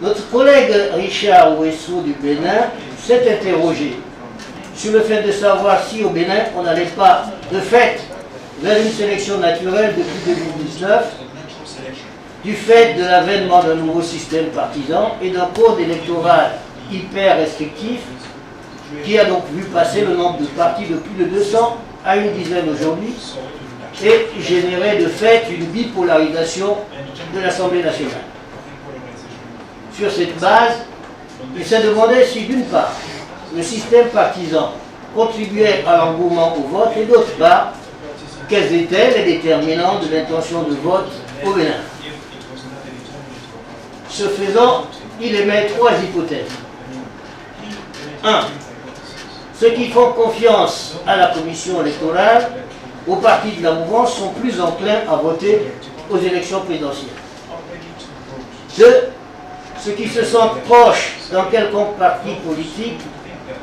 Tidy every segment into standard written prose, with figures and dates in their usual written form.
Notre collègue Richard Ouessou du Bénin s'est interrogé sur le fait de savoir si au Bénin on n'allait pas de fait vers une sélection naturelle depuis 2019 du fait de l'avènement d'un nouveau système partisan et d'un code électoral hyper restrictif qui a donc vu passer le nombre de partis de plus de 200 à une dizaine aujourd'hui et générer de fait une bipolarisation de l'Assemblée nationale. Sur cette base, il s'est demandé si d'une part, le système partisan contribuait à l'engouement au vote et d'autre part, quels étaient les déterminants de l'intention de vote au Bénin. Ce faisant, il émet trois hypothèses. 1. Ceux qui font confiance à la commission électorale, aux partis de la mouvance, sont plus enclins à voter aux élections présidentielles. 2. Ceux qui se sentent proches d'un quelconque parti politique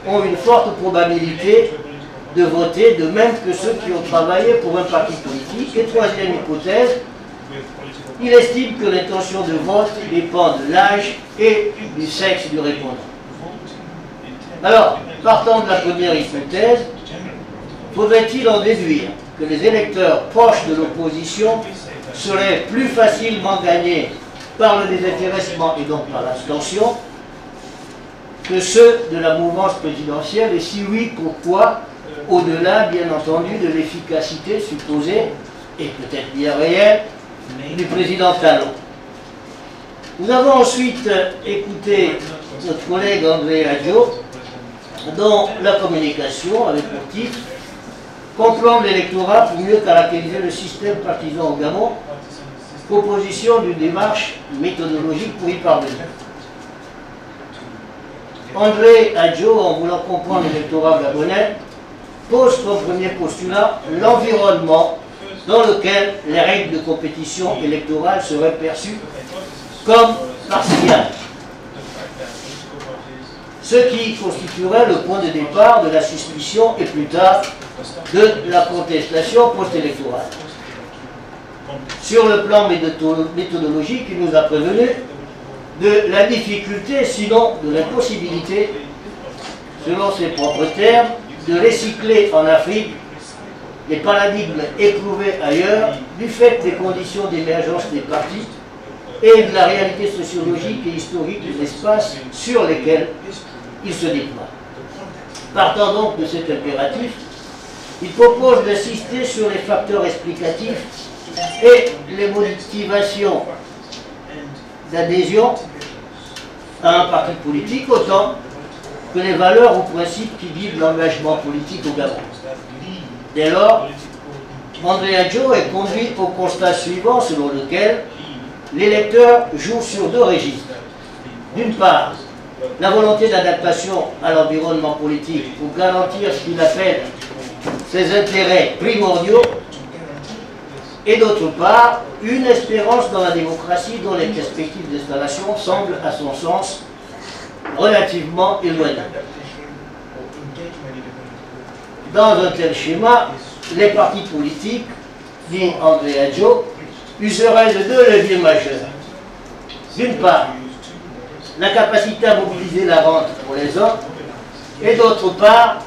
ont une forte probabilité de voter, de même que ceux qui ont travaillé pour un parti politique. Et troisième hypothèse, il estime que l'intention de vote dépend de l'âge et du sexe du répondant. Alors, partant de la première hypothèse, faudrait-il en déduire que les électeurs proches de l'opposition seraient plus facilement gagnés par le désintéressement et donc par l'abstention que ceux de la mouvance présidentielle, et si oui, pourquoi, au-delà, bien entendu, de l'efficacité supposée, et peut-être bien réelle, du président Talon. Nous avons ensuite écouté notre collègue André Adjo, dont la communication avait pour titre « Comprendre l'électorat pour mieux caractériser le système partisan au Gabon », proposition d'une démarche méthodologique pour y parvenir. André Adjo, en voulant comprendre l'électorat gabonais, pose comme premier postulat l'environnement dans lequel les règles de compétition électorale seraient perçues comme partiales. Ce qui constituerait le point de départ de la suspicion et plus tard de la contestation post-électorale. Sur le plan méthodologique, il nous a prévenu de la difficulté, sinon de l'impossibilité, selon ses propres termes, de recycler en Afrique les paradigmes éprouvés ailleurs du fait des conditions d'émergence des partis et de la réalité sociologique et historique des espaces sur lesquels ils se déploient. Partant donc de cet impératif, il propose d'insister sur les facteurs explicatifs et les motivations d'adhésion à un parti politique autant que les valeurs ou principes qui guident l'engagement politique au Gabon. Dès lors, André Adjo est conduit au constat suivant selon lequel l'électeur joue sur deux registres. D'une part, la volonté d'adaptation à l'environnement politique pour garantir ce qu'il appelle ses intérêts primordiaux, et d'autre part, une espérance dans la démocratie dont les perspectives d'installation semblent, à son sens, relativement éloignées. Dans un tel schéma, les partis politiques, dit André Adjo, useraient de deux leviers majeurs. D'une part, la capacité à mobiliser la rente pour les uns, et d'autre part,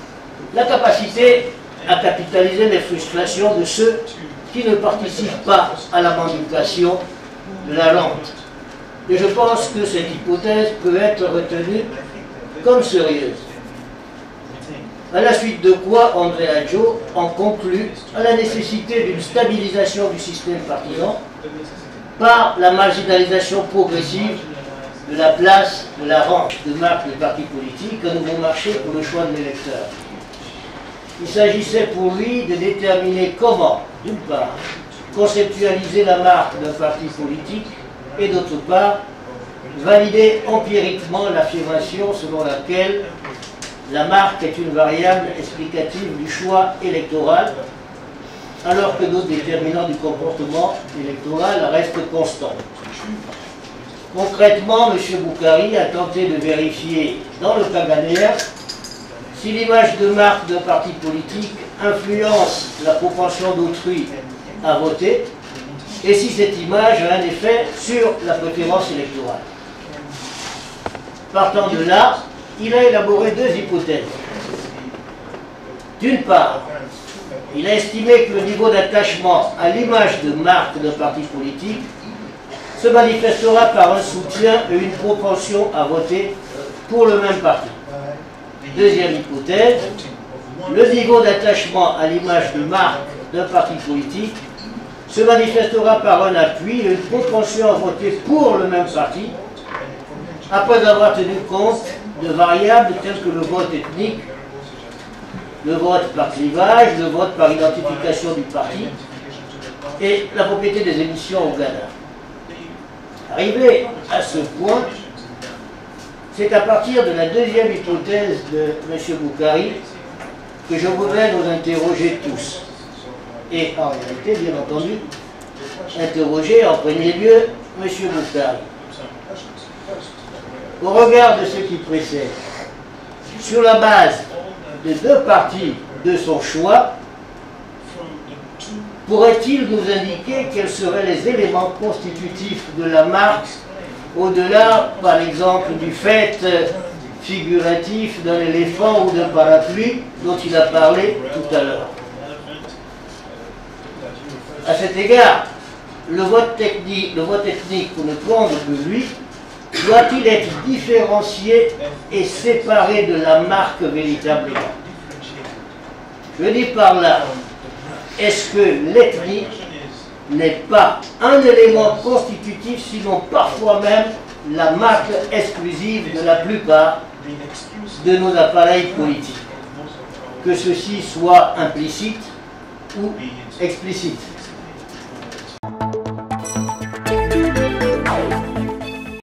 la capacité à capitaliser les frustrations de ceux qui ne participent pas à la revendication de la rente. Et je pense que cette hypothèse peut être retenue comme sérieuse. À la suite de quoi André Adjo en conclut à la nécessité d'une stabilisation du système partisan par la marginalisation progressive de la place de la rente de marque des partis politiques, un nouveau marché pour le choix de l'électeur. Il s'agissait pour lui de déterminer comment, d'une part, conceptualiser la marque d'un parti politique et d'autre part, valider empiriquement l'affirmation selon laquelle la marque est une variable explicative du choix électoral, alors que d'autres déterminants du comportement électoral restent constants. Concrètement, M. Boukari a tenté de vérifier, dans le cas ghanéen, si l'image de marque d'un parti politique influence la propension d'autrui à voter, et si cette image a un effet sur la préférence électorale. Partant de là, il a élaboré deux hypothèses. D'une part, il a estimé que le niveau d'attachement à l'image de marque d'un parti politique se manifestera par un soutien et une propension à voter pour le même parti. Deuxième hypothèse, le niveau d'attachement à l'image de marque d'un parti politique se manifestera par un appui et une propension à voter pour le même parti, après avoir tenu compte de variables telles que le vote ethnique, le vote par clivage, le vote par identification du parti et la propriété des émissions au Ghana. Arrivé à ce point, c'est à partir de la deuxième hypothèse de M. Boukari que je voudrais nous interroger tous. Et en réalité, bien entendu, interroger en premier lieu M. Boukari. Au regard de ce qui précède, sur la base de deux partis de son choix, pourrait-il nous indiquer quels seraient les éléments constitutifs de la marque, au-delà, par exemple, du fait figuratif d'un éléphant ou d'un parapluie dont il a parlé tout à l'heure? À cet égard, le vote ethnique, pour ne prendre que lui, doit-il être différencié et séparé de la marque véritablement? Je dis par là, est-ce que l'ethnie n'est pas un élément constitutif, sinon parfois même la marque exclusive de la plupart de nos appareils politiques, que ceci soit implicite ou explicite?